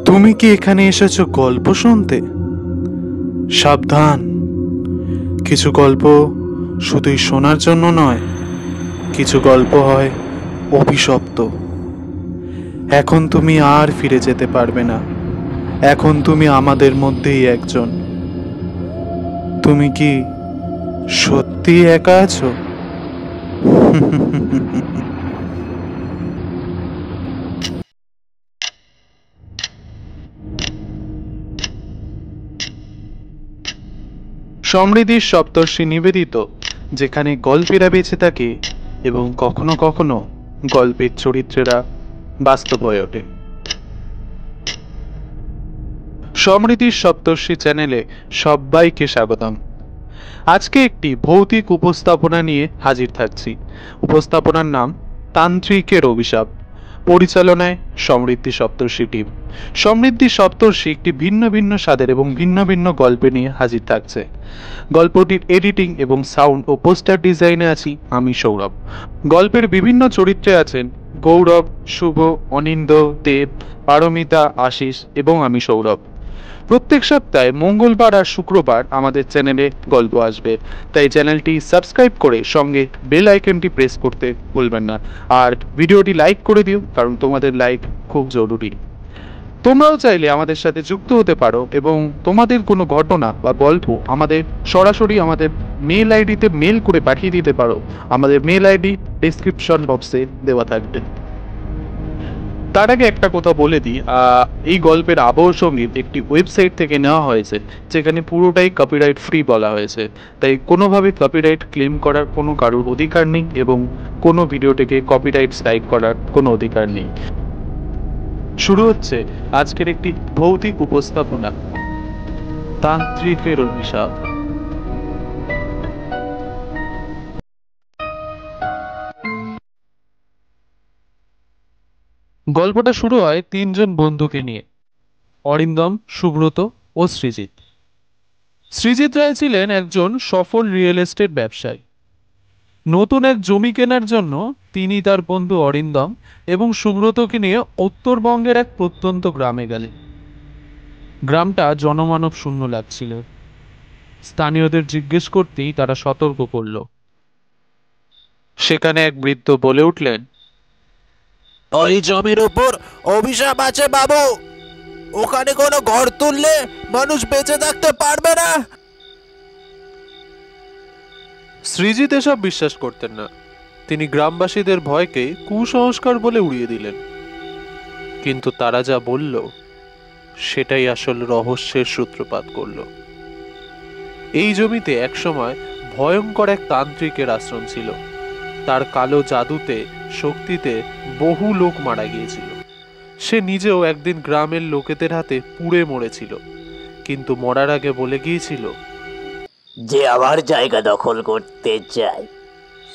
তুমি কি এখানে এসেছো গল্প শুনতে? সাবধান, কিছু গল্প শুধুই শোনার জন্য নয়, কিছু গল্প হয় অভিশপ্ত। এখন তুমি আর ফিরে যেতে পারবে না। এখন তুমি আমাদের মধ্যেই একজন। তুমি কি সত্যি একা আছো? সমৃদ্ধির সপ্তর্ষি নিবেদিত, যেখানে গল্পেরা বেঁচে থাকে এবং কখনো কখনো গল্পের চরিত্রেরা বাস্তব হয়ে ওঠে। সমৃদ্ধির সপ্তর্ষি চ্যানেলে সবাইকে স্বাগতম। আজকে একটি ভৌতিক উপস্থাপনা নিয়ে হাজির থাকছি। উপস্থাপনার নাম তান্ত্রিকের অভিশাপ। পরিচালনায় সমৃদ্ধি সপ্তর্ষি টিম। সমৃদ্ধি সপ্তর্ষি একটি ভিন্ন ভিন্ন স্বাদের এবং ভিন্ন ভিন্ন গল্পে নিয়ে হাজির থাকছে। গল্পটির এডিটিং এবং সাউন্ড ও পোস্টার ডিজাইনে আছি আমি সৌরভ। গল্পের বিভিন্ন চরিত্রে আছেন গৌরব, শুভ, অনিন্দ, দেব, পারমিতা, আশিস এবং আমি সৌরভ। প্রত্যেক সপ্তাহে মঙ্গলবার আর শুক্রবার আমাদের চ্যানেলে গল্প আসবে, তাই চ্যানেলটি সাবস্ক্রাইব করে সঙ্গে বেল আইকনটি প্রেস করতে ভুলবেন না। আর ভিডিওটি লাইক করে দিও, কারণ তোমাদের লাইক খুব জরুরি। তোমরাও চাইলে আমাদের সাথে যুক্ত হতে পারো এবং তোমাদের কোনো ঘটনা বা গল্প আমাদের সরাসরি আমাদের মেল আইডিতে মেল করে পাঠিয়ে দিতে পারো। আমাদের মেল আইডি ডেসক্রিপশন বক্সে দেওয়া থাকবে। তার আগে একটা কথা বলে দিই, এই গল্পের আবহ সঙ্গীত একটি ওয়েবসাইট থেকে নেওয়া হয়েছে, যেখানে পুরোটাই কপিরাইট ফ্রি বলা হয়েছে, তাই কোনোভাবে কপিরাইট ক্লেম করার কোনো কারোর অধিকার নেই এবং কোনো ভিডিওটিকে কপিরাইট স্ট্রাইক করার কোনো অধিকার নেই। শুরু হচ্ছে আজকের একটি ভৌতিক উপস্থাপনা, তান্ত্রিকের অভিশাপ। গল্পটা শুরু হয় তিনজন বন্ধুকে নিয়ে, অরিন্দম, সুব্রত ও সৃজিত। সৃজিত রায় ছিলেন একজন সফল রিয়েল এস্টেট ব্যবসায়ী। নতুন এক জমি কেনার জন্য তিনি তার বন্ধু অরিন্দম এবং সুব্রতকে নিয়ে উত্তরবঙ্গের এক প্রত্যন্ত গ্রামে গেলেন। গ্রামটা জনমানব শূন্য লাগছিল। স্থানীয়দের জিজ্ঞেস করতেই তারা সতর্ক করল। সেখানে এক বৃদ্ধ বলে উঠলেন, ওই জমির উপর অভিশাপ আছে বাবু। ওখানে কোনো ঘর তুললে মানুষ বেঁচে থাকতে পারবে না। সৃজিত এসব বিশ্বাস করতেন না। তিনি গ্রামবাসীদের ভয়কে কুসংস্কার বলে উড়িয়ে দিলেন। কিন্তু তারা যা বলল সেটাই আসল রহস্যের সূত্রপাত করল। এই জমিতে একসময় ভয়ঙ্কর এক তান্ত্রিকের আশ্রম ছিল। তার কালো জাদুতে, শক্তিতে বহু লোক মারা গিয়েছিল। সে নিজেও একদিন গ্রামের লোকেদের হাতে পুড়ে মরেছিল, কিন্তু মরার আগে বলে গিয়েছিল, যে আমার জায়গা দখল করতে চায়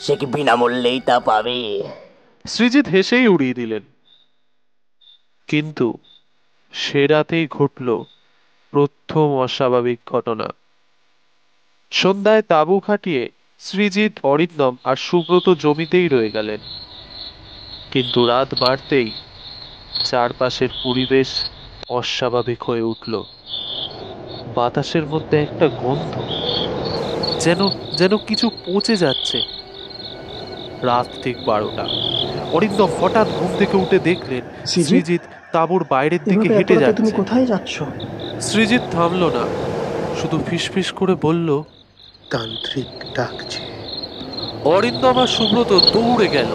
সে কি বিনামূল্যেই তা পাবে। সৃজিত হেসেই উড়িয়ে দিলেন। কিন্তু সে রাতেই ঘটল প্রথম অস্বাভাবিক ঘটনা। সন্ধ্যায় তাঁবু খাটিয়ে সৃজিত, অরিন্দম আর সুব্রত জমিতেই রয়ে গেলেন। কিন্তু রাত বাড়তেই চারপাশের পরিবেশ অস্বাভাবিক হয়ে উঠল। বাতাসের মধ্যে একটা গন্ধ, যেন যেন কিছু পচে যাচ্ছে। রাত ঠিক 12টা। অরিন্দম হঠাৎ ঘুম থেকে উঠে দেখলেন সৃজিত তাঁবুর বাইরের দিকে হেঁটে যাচ্ছে। তুমি কোথায় যাচ্ছ? সৃজিত থামল না, শুধু ফিসফিস করে বলল, তান্ত্রিক ডাকছে। অরিন্দম আর সুব্রত দৌড়ে গেল,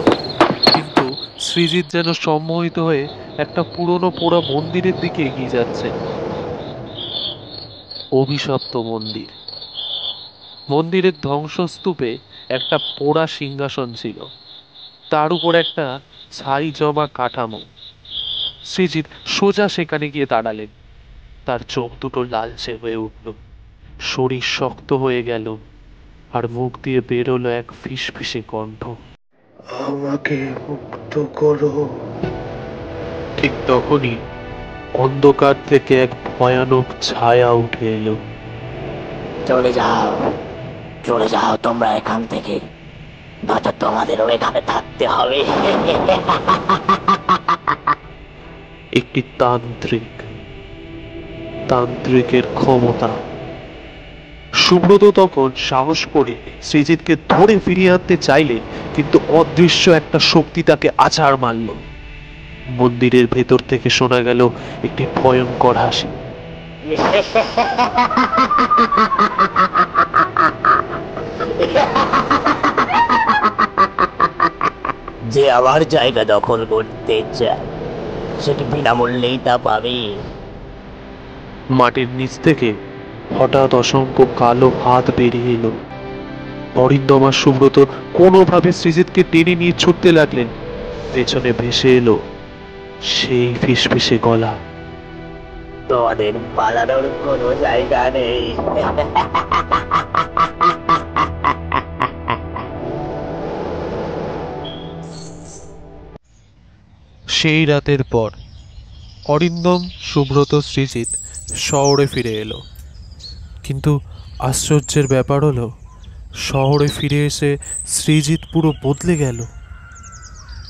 কিন্তু সৃজিত যেন সম্মোহিত হয়ে একটা পুরনো পোড়া মন্দিরের দিকে এগিয়ে যাচ্ছে। অভিশপ্ত মন্দির। মন্দিরের ধ্বংসস্তূপে একটা পোড়া সিংহাসন ছিল, তার উপর একটা ছাই জমা কাঠামো। শ্রীজিৎ সোজা সেখানে গিয়ে দাঁড়ালেন। তার চোখ দুটো লালচে হয়ে উঠল, শরীর শক্ত হয়ে গেল, আর মুখ দিয়ে বেরোলো এক ফিসফিসে কণ্ঠ। আমাকে মুক্ত করো। ঠিক তখনই অন্ধকার থেকে এক ভয়ানক ছায়া উঠে এলো। চলে যাও, চলে যাও তোমরা এখান থেকে, নয়তো তোমাদেরও এখানে থাকতে হবে। একটি তান্ত্রিকের ক্ষমতা। সুব্রত তখন সাহস করে শ্রীজিৎকে ধরে ফিরিয়ে আনতে চাইলেন, কিন্তু অদৃশ্য একটা শক্তি তাকে আছাড় মারল। মন্দিরের ভেতর থেকে শোনা গেল একটি ভয়ঙ্কর হাসি। যে আমার জায়গা দখল করতে চায় সেটি বিনামূল্যেই তা পাবে। মাটির নিচ থেকে হঠাৎ অসংখ্য কালো হাত বেরিয়ে এলো। অরিন্দম আর সুব্রত কোনোভাবে শ্রীজিৎকে টেনে নিয়ে ছুটতে লাগলেন। পেছনে ভেসে এলো সেই ফিসফিসে গলা। তোমাদের পালানোর কোনো জায়গা নেই। সেই রাতের পর অরিন্দম, সুব্রত, শ্রীজিৎ শহরে ফিরে এলো। কিন্তু আশ্চর্যের ব্যাপার হলো, শহরে ফিরে এসে শ্রীজিৎ পুরো বদলে গেল।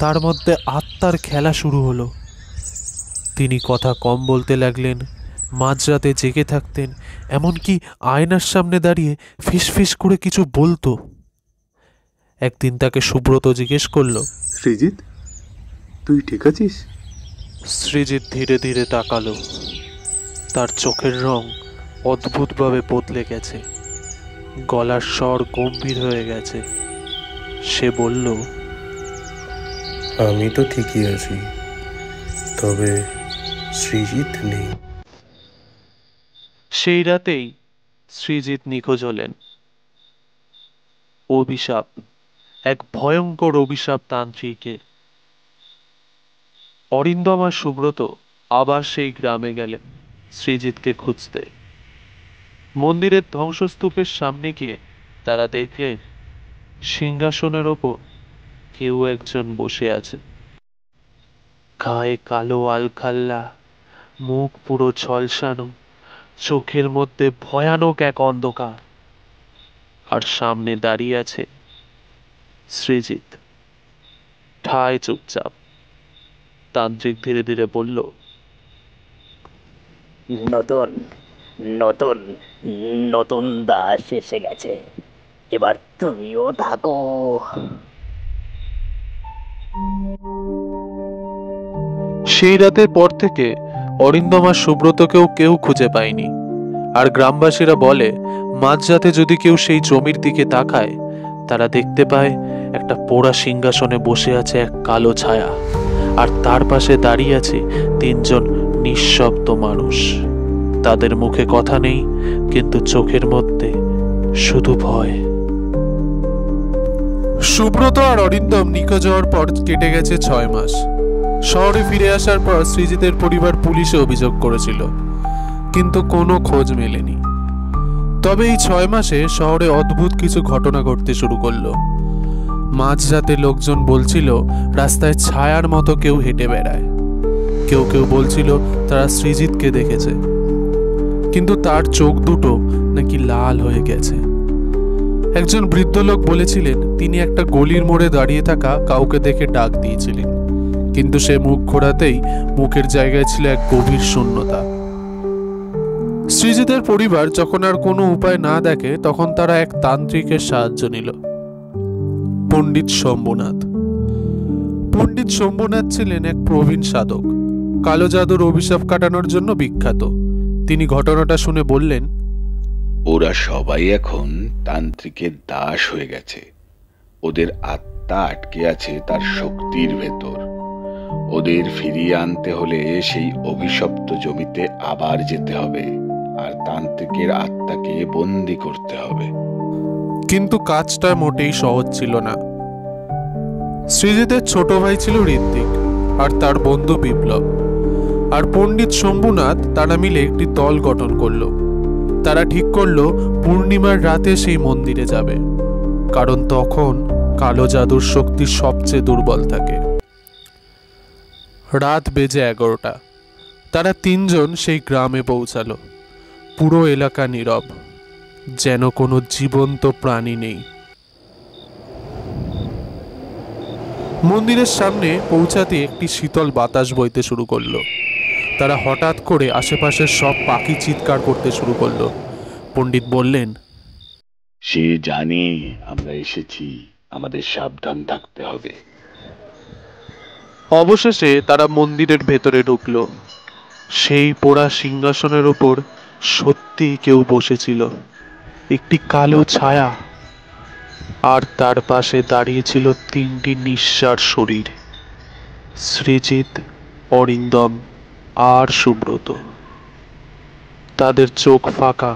তার মধ্যে আত্মার খেলা শুরু হলো। তিনি কথা কম বলতে লাগলেন, মাঝরাতে জেগে থাকতেন, এমনকি আয়নার সামনে দাঁড়িয়ে ফিসফিস করে কিছু বলতো। একদিন তাকে সুব্রত জিজ্ঞেস করলো, সৃজিত, তুই ঠিক আছিস? শ্রীজিৎ ধীরে ধীরে তাকালো। তার চোখের রং অদ্ভুতভাবে বদলে গেছে, গলার স্বর গম্ভীর হয়ে গেছে। সে বলল, আমি তো ঠিকই আছি, তবে সৃজিত নেই। সেই রাতেই শ্রীজিৎ নিখোঁজ হলেন। অভিশাপ, এক ভয়ঙ্কর অভিশাপ তান্ত্রিকের। অরিন্দম আর সুব্রত আবার সেই গ্রামে গেলেন শ্রীজিৎকে খুঁজতে। মন্দিরের ধ্বংসস্তূপের সামনে গিয়ে তারা দেখলেন সিংহাসনের ওপর কেউ একজন বসে আছে। গায়ে কালো আলখাল্লা, মুখ পুরো ঝলসানো, চোখের মধ্যে ভয়ানক এক অন্ধকার। আর সামনে দাঁড়িয়ে আছে শ্রীজিৎ, ঠায় চুপচাপ। তান্ত্রিক ধীরে ধীরে বলল, নতুন নতুন নতুন দাস এসে গেছে, এবার তুমিও থাকো। সেই রাতের পর থেকে অরিন্দম আর সুব্রতকেও কেউ খুঁজে পায়নি। আর গ্রামবাসীরা বলে, মাঝরাতে যদি কেউ সেই জমির দিকে তাকায়, তারা দেখতে পায় একটা পোড়া সিংহাসনে বসে আছে এক কালো ছায়া, আর তার পাশে দাঁড়িয়ে আছে তিনজন নিঃশব্দ মানুষ। তাদের মুখে কথা নেই, কিন্তু চোখের মধ্যে শুধু ভয়। সুব্রত আর অরিন্দম নিখোঁজ হওয়ার পর কেটে গেছে 6 মাস। শহরে ফিরে আসার পর সৃজিতের পরিবার পুলিশে অভিযোগ করেছিল, কিন্তু কোনো খোঁজ মেলেনি। তবে এই 6 মাসে শহরে অদ্ভুত কিছু ঘটনা ঘটতে শুরু করলো। মাঝরাতে লোকজন বলছিল রাস্তায় ছায়ার মতো কেউ হেঁটে বেড়ায়। কেউ কেউ বলছিল তারা সৃজিতকে দেখেছে, কিন্তু তার চোখ দুটো নাকি লাল হয়ে গেছে। একজন বৃদ্ধ লোক বলেছিলেন তিনি একটা গলির মোড়ে দাঁড়িয়ে থাকা কাউকে দেখে ডাক দিয়েছিলেন, কিন্তু সে মুখ ঘোরাতেই মুখের জায়গায় ছিল এক গভীর শূন্যতা। সৃজিতের পরিবার যখন আর কোনো উপায় না দেখে, তখন তারা এক তান্ত্রিকের সাহায্য নিল, পণ্ডিত শম্ভুনাথ। পণ্ডিত শম্ভুনাথ ছিলেন এক প্রবীণ সাধক, কালো জাদুর অভিশাপ কাটানোর জন্য বিখ্যাত। তিনি ঘটনাটা শুনে বললেন, ওরা সবাই এখন তান্ত্রিকের দাস হয়ে গেছে। ওদের আত্মা আটকে আছে তার শক্তির ভেতর। ওদের ফিরিয়ে আনতে হলে সেই অভিশপ্ত জমিতে আবার যেতে হবে, আর তান্ত্রিকের আত্মাকে বন্দি করতে হবে। কিন্তু কাজটা মোটেই সহজ ছিল না। সৃজিতের ছোট ভাই ছিল ঋত্বিক, আর তার বন্ধু বিপ্লব আর পণ্ডিত শম্ভুনাথ তারা মিলে একটি দল গঠন করলো। তারা ঠিক করলো পূর্ণিমার রাতে সেই মন্দিরে যাবে, কারণ তখন কালো জাদুর শক্তি সবচেয়ে দুর্বল থাকে। রাত বেজে 11টা। তারা তিনজন সেই গ্রামে পৌঁছালো। পুরো এলাকা নীরব, যেন কোনো জীবন্ত প্রাণী নেই। মন্দিরের সামনে পৌঁছাতে একটি শীতল বাতাস বইতে শুরু করলো। তারা হঠাৎ করে আশেপাশের সব পাখি চিৎকার করতে শুরু করলো। পণ্ডিত বললেন, সে জানে আমরা এসেছি, আমাদের সাবধান থাকতে হবে। অবশেষে তারা মন্দিরের ভেতরে ঢুকলো। সেই পোড়া সিংহাসনের উপর সত্যি কেউ বসেছিল, একটি কালো ছায়া, আর তার পাশে দাঁড়িয়ে ছিল তিনটি নিঃসার শরীর, সৃজিত, অরিন্দম আর সুব্রত। তাদের চোখ ফাঁকা,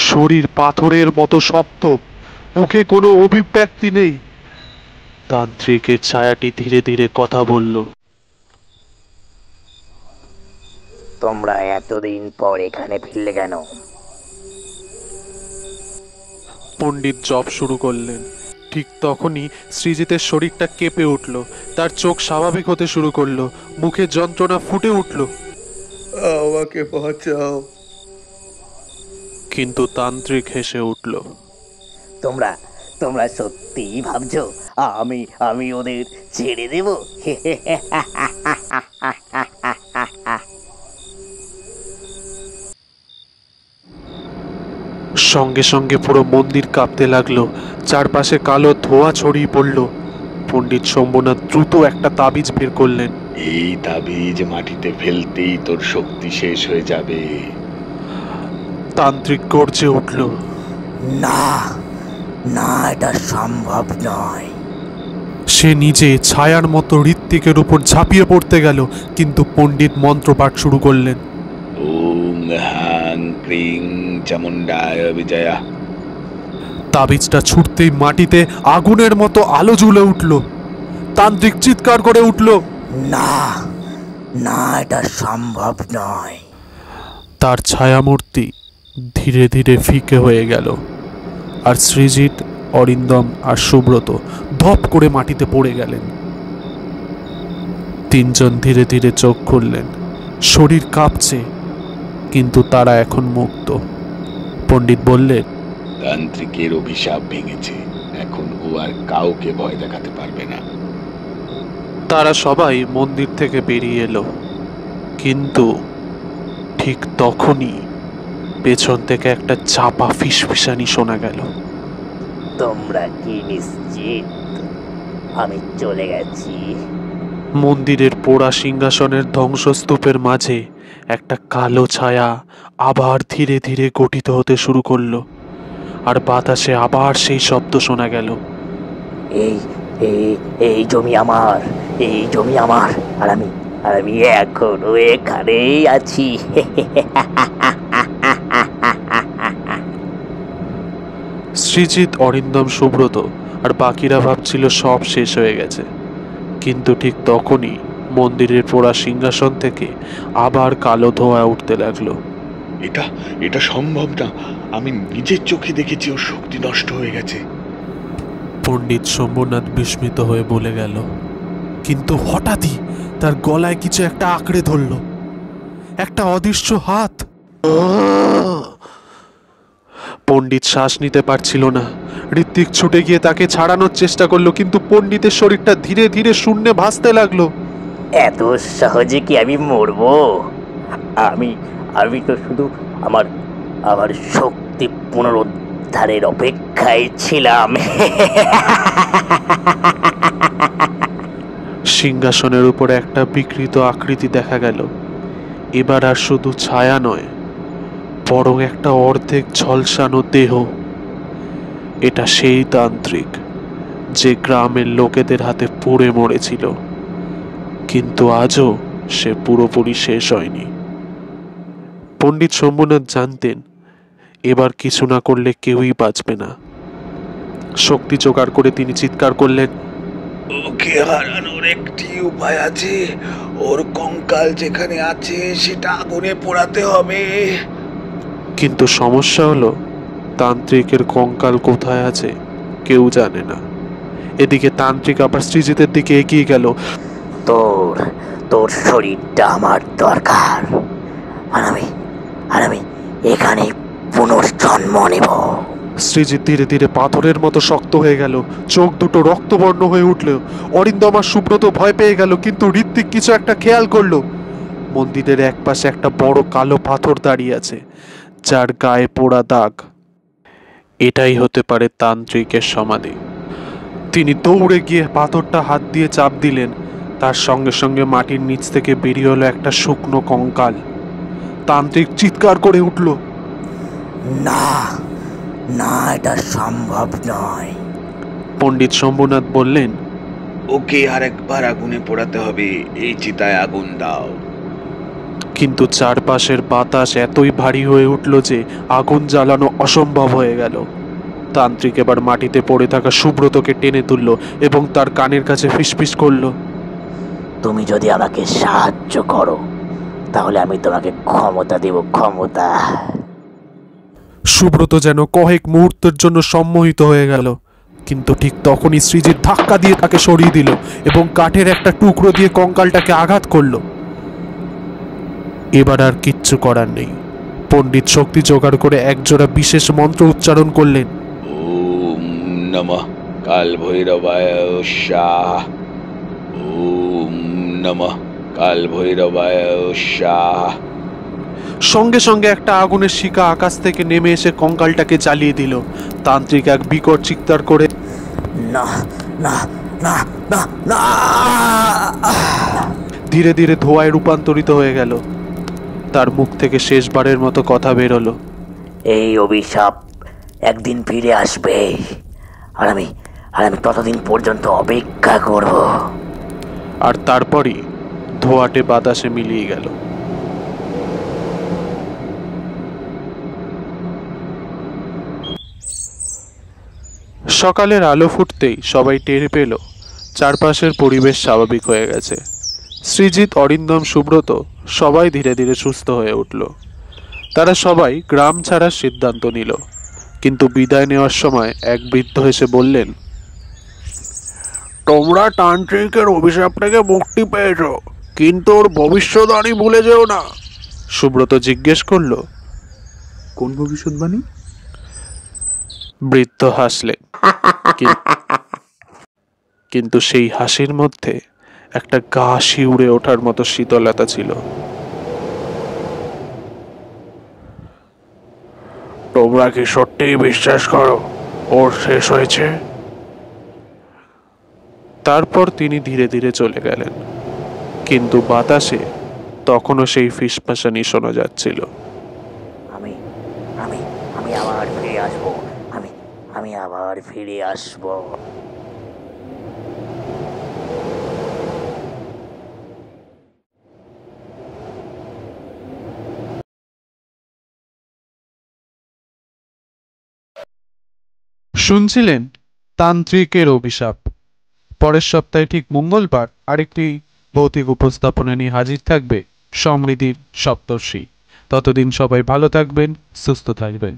শরীর পাথরের মতো শক্ত, মুখে কোনো অভিব্যক্তি নেই। তান্ত্রিকের ছায়াটি ধীরে ধীরে কথা বলল। তোমরা এতদিন পর এখানে ফিরলে কেন? পণ্ডিত জপ শুরু করলেন। ঠিক তখনই সৃজিতের শরীরটা কেঁপে উঠল, তার চোখ স্বাভাবিক হতে শুরু করলো, মুখে যন্ত্রণা ফুটে উঠল। আমাকে বাঁচাও। কিন্তু তান্ত্রিক হেসে উঠল। তোমরা তোমরা সত্যিই ভাবছো আমি আমি ওদের ছেড়ে দেব? সঙ্গে সঙ্গে পুরো মন্দির কাঁপতে লাগলো, চারপাশে কালো ধোঁয়া ছড়িয়ে পড়ল। পণ্ডিত শম্ভুনাথ দ্রুত একটা তাবিজ বের করলেন। এই তাবিজ মাটিতে ফেলতেই তোর শক্তি শেষ হয়ে যাবে। তান্ত্রিক গর্জে উঠল, না না, এটা সম্ভব নয়। সে নিজে ছায়ার মতো ঋত্বিকের উপর ঝাঁপিয়ে পড়তে গেল, কিন্তু পণ্ডিত মন্ত্রপাঠ শুরু করলেন। ওং হাং ক্রিং চামুণ্ডায় বিজয়া। তাবিজটা ছুটতেই মাটিতে আগুনের মতো আলো জ্বলে উঠল। তান্ত্রিক চিৎকার করে উঠল, না না, এটা সম্ভব নয়। তার ছায়ামূর্তি ধীরে ধীরে ফিকে হয়ে গেল, আর সৃজিত, অরিন্দম আর সুব্রত ধপ করে মাটিতে পড়ে গেলেন। তিনজন ধীরে ধীরে চোখ খুললেন, শরীর কাঁপছে, কিন্তু তারা এখন মুক্ত। পণ্ডিত বললেন, তান্ত্রিকের অভিশাপ ভেঙেছে, এখন ও আর কাউকে ভয় দেখাতে পারবে না। তারা সবাই মন্দির থেকে বেরিয়ে এলো, কিন্তু ঠিক তখনই পেছন থেকে একটা চাপা ফিসফিসানি শোনা গেল। তোমরা কি নিশ্চিত আমি চলে গেছি? মন্দিরের পোড়া সিংহাসনের ধ্বংসস্তূপের মাঝে একটা কালো ছায়া আবার ধীরে ধীরে গঠিত হতে শুরু করলো, আর বাতাসে আবার সেই শব্দ শোনা গেল। এই এই এই জমি আমার, এই জমি আমার, আর আমি এখনো এখানেই আছি। সৃজিত, অরিন্দম, সুব্রত আর বাকিরা ভাবছিল সব শেষ হয়ে গেছে, কিন্তু ঠিক তখনই মন্দিরের পোড়া সিংহাসন থেকে আবার কালো ধোঁয়া উঠতে লাগলো। এটা এটা সম্ভব না, আমি নিজের চোখে দেখেছি ওর শক্তি নষ্ট হয়ে গেছে। পণ্ডিত শম্ভুনাথ বিস্মিত হয়ে বলে গেল, কিন্তু হঠাৎই তার গলায় কিছু একটা আঁকড়ে ধরল, একটা অদৃশ্য হাত। পণ্ডিত শ্বাস নিতে পারছিল না। ঋত্বিক ছুটে গিয়ে তাকে ছাড়ানোর চেষ্টা করলো, কিন্তু পণ্ডিতের শরীরটা ধীরে ধীরে শূন্যে ভাসতে লাগলো। এত সহজে কি আমি মরবো? আমি আমি তো শুধু আমার আমার শক্তি পুনরুদ্ধারের অপেক্ষায় ছিলাম। সিংহাসনের উপরে একটা বিকৃত আকৃতি দেখা গেল। এবার আর শুধু ছায়া নয়, বরং একটা অর্ধেক ঝলসানো দেহ। এটা সেই তান্ত্রিক যে গ্রামের লোকেদের হাতে পুড়ে মরেছিল, কিন্তু আজও সে পুরোপুরি শেষ হয়নি। পণ্ডিত শম্ভুনাথ জানতেন এবার কিছু না করলে কেউই বাঁচবে না। শক্তি জোগাড় করে তিনি চিৎকার করলেন, ওকে হারানোর একটি উপায় আছে। ওর কঙ্কাল যেখানে আছে সেটা আগুনে পোড়াতে হবে। কিন্তু সমস্যা হলো তান্ত্রিকের কঙ্কাল কোথায় আছে কেউ জানে না। এদিকে তান্ত্রিক আবার সৃজিতের দিকে এগিয়ে গেল। তোর তোর শরীরটা আমার দরকার, আর আমি এখানে পুনর্জন্ম নেব। সৃজিত ধীরে ধীরে পাথরের মতো শক্ত হয়ে গেল, চোখ দুটো রক্তবর্ণ হয়ে উঠল। অরিন্দম আর সুব্রত ভয় পেয়ে গেল, কিন্তু ঋত্বিক কিছু একটা খেয়াল করলো। মন্দিরের একপাশে একটা বড় কালো পাথর দাঁড়িয়ে আছে, যার গায়ে পোড়া দাগ। এটাই হতে পারে তান্ত্রিকের সমাধি। তিনি দৌড়ে গিয়ে পাথরটা হাত দিয়ে চাপ দিলেন। তার সঙ্গে সঙ্গে মাটির নিচ থেকে বেরিয়ে হলো একটা শুকনো কঙ্কাল। তান্ত্রিক চিৎকার করে উঠল, না না, এটা সম্ভব নয়। পণ্ডিত শম্ভুনাথ বললেন, ওকে আরেকবার আগুনে পোড়াতে হবে। এই চিতায় আগুন দাও। কিন্তু চারপাশের বাতাস এতই ভারী হয়ে উঠল যে আগুন জ্বালানো অসম্ভব হয়ে গেল। তান্ত্রিক এবার মাটিতে পড়ে থাকা সুব্রতকে টেনে তুলল এবং তার কানের কাছে ফিসফিস করল, তুমি যদি আমাকে সাহায্য করো তাহলে আমি তোমাকে ক্ষমতা দেব, ক্ষমতা। সুব্রত যেন কয়েক মুহূর্তের জন্য সম্মোহিত হয়ে গেল, কিন্তু ঠিক তখনই সৃজিত ধাক্কা দিয়ে তাকে সরিয়ে দিল এবং কাঠের একটা টুকরো দিয়ে কঙ্কালটাকে আঘাত করল। এবার আর কিচ্ছু করার নেই। পণ্ডিত শক্তি জোগাড় করে একজোড়া বিশেষ মন্ত্র উচ্চারণ করলেন। ওম নমঃ কাল ভৈরবায় স্বাহা। ওম নমঃ কাল ভৈরবায় স্বাহা। সঙ্গে সঙ্গে একটা আগুনের শিখা আকাশ থেকে নেমে এসে কঙ্কালটাকে জ্বালিয়ে দিল। তান্ত্রিক এক বিকট চিৎকার করে না না না না না, ধীরে ধীরে ধোঁয়ায় রূপান্তরিত হয়ে গেল। তার মুখ থেকে শেষবারের মতো কথা বেরোলো, এই অভিশাপ একদিন ফিরে আসবে, আর আমি ততদিন পর্যন্ত অপেক্ষা করব। আর তারপরই ধোঁয়াটে বাতাসে মিলিয়ে গেল। সকালের আলো ফুটতেই সবাই টের পেল চারপাশের পরিবেশ স্বাভাবিক হয়ে গেছে। সৃজিত, অরিন্দম, সুব্রত সবাই ধীরে ধীরে সুস্থ হয়ে উঠল। তারা সবাই গ্রাম ছাড়ার সিদ্ধান্ত নিল, কিন্তু বিদায় নেওয়ার সময় এক বৃদ্ধ এসে বললেন, তোমরা তান্ত্রিকের অভিশাপ থেকে মুক্তি পেয়েছ, কিন্তু ওর ভবিষ্যৎবাণী ভুলে যেও না। সুব্রত জিজ্ঞেস করল, কোন ভবিষ্যৎবাণী? বৃদ্ধ হাসলেন, কিন্তু সেই হাসির মধ্যে একটা গা শিউরে ওঠার মতো শীতলতা ছিল। তোমরা কি সত্যিই বিশ্বাস করো ওর শেষ হয়েছে? তারপর তিনি ধীরে ধীরে চলে গেলেন, কিন্তু বাতাসে তখনও সেই ফিসফাসানি শোনা যাচ্ছিল। আমি আমি আমি আবার ফিরে আসব, আমি আবার ফিরে আসব। শুনছিলেন তান্ত্রিকের অভিশাপ। পরের সপ্তাহে ঠিক মঙ্গলবার আরেকটি ভৌতিক উপস্থাপনা নিয়ে হাজির থাকবে সমৃদ্ধির সপ্তর্ষি। ততদিন সবাই ভালো থাকবেন, সুস্থ থাকবেন।